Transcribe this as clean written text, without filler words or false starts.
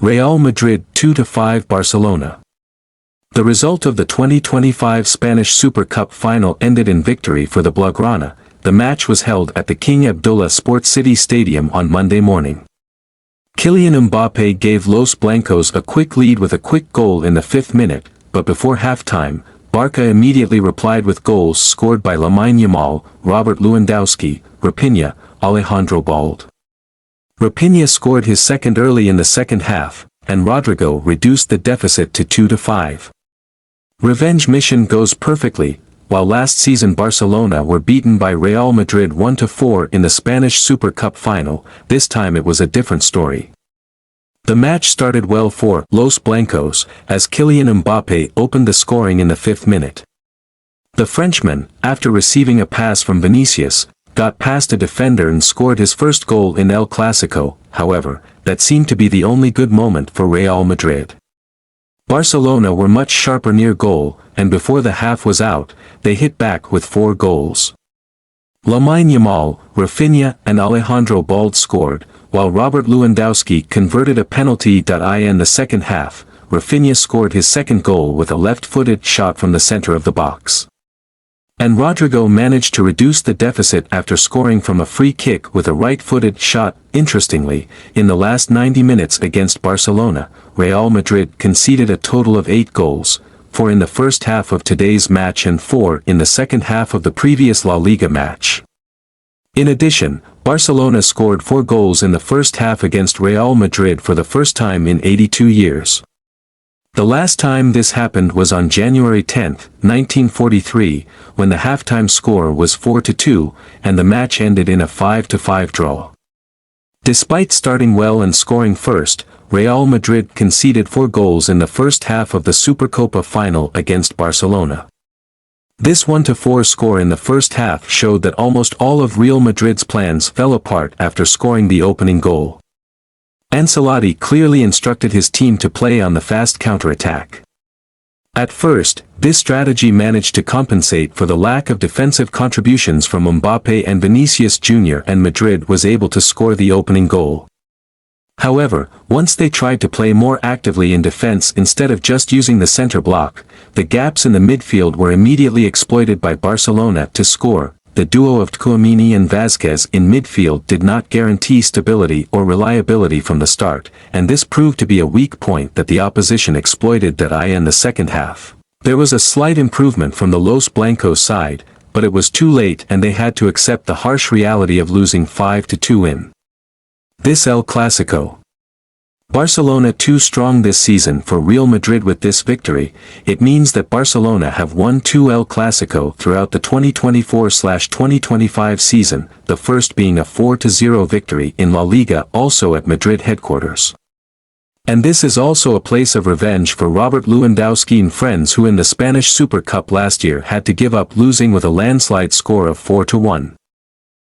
Real Madrid 2-5 Barcelona. The result of the 2025 Spanish Super Cup final ended in victory for the Blaugrana. The match was held at the King Abdullah Sports City Stadium on Monday morning. Kylian Mbappé gave Los Blancos a quick lead with a quick goal in the 5th minute, but before halftime, Barca immediately replied with goals scored by Lamine Yamal, Robert Lewandowski, Rafinha, Alejandro Balde. Rafinha scored his second early in the second half, and Rodrigo reduced the deficit to 2-5. Revenge mission goes perfectly. While last season Barcelona were beaten by Real Madrid 1-4 in the Spanish Super Cup final, this time it was a different story. The match started well for Los Blancos, as Kylian Mbappé opened the scoring in the 5th minute. The Frenchman, after receiving a pass from Vinicius, got past a defender and scored his first goal in El Clásico. However, that seemed to be the only good moment for Real Madrid. Barcelona were much sharper near goal, and before the half was out, they hit back with 4 goals. Lamine Yamal, Rafinha and Alejandro Balde scored, while Robert Lewandowski converted a penalty. In the second half, Rafinha scored his second goal with a left-footed shot from the center of the box. And Rodrigo managed to reduce the deficit after scoring from a free kick with a right-footed shot. Interestingly, in the last 90 minutes against Barcelona, Real Madrid conceded a total of 8 goals, 4 in the first half of today's match and 4 in the second half of the previous La Liga match. In addition, Barcelona scored 4 goals in the first half against Real Madrid for the first time in 82 years. The last time this happened was on January 10, 1943, when the halftime score was 4-2, and the match ended in a 5-5 draw. Despite starting well and scoring first, Real Madrid conceded 4 goals in the first half of the Supercopa final against Barcelona. This 1-4 score in the first half showed that almost all of Real Madrid's plans fell apart after scoring the opening goal. Ancelotti clearly instructed his team to play on the fast counter-attack. At first, this strategy managed to compensate for the lack of defensive contributions from Mbappé and Vinicius Jr., and Madrid was able to score the opening goal. However, once they tried to play more actively in defense instead of just using the center block, the gaps in the midfield were immediately exploited by Barcelona to score. The duo of Tchouaméni and Vázquez in midfield did not guarantee stability or reliability from the start, and this proved to be a weak point that the opposition exploited. In the second half, there was a slight improvement from the Los Blancos side, but it was too late and they had to accept the harsh reality of losing 5-2 in this El Clásico. Barcelona too strong this season for Real Madrid. With this victory, it means that Barcelona have won 2 El Clásico throughout the 2024-2025 season, the first being a 4-0 victory in La Liga, also at Madrid headquarters. And this is also a place of revenge for Robert Lewandowski and friends, who in the Spanish Super Cup last year had to give up losing with a landslide score of 4-1.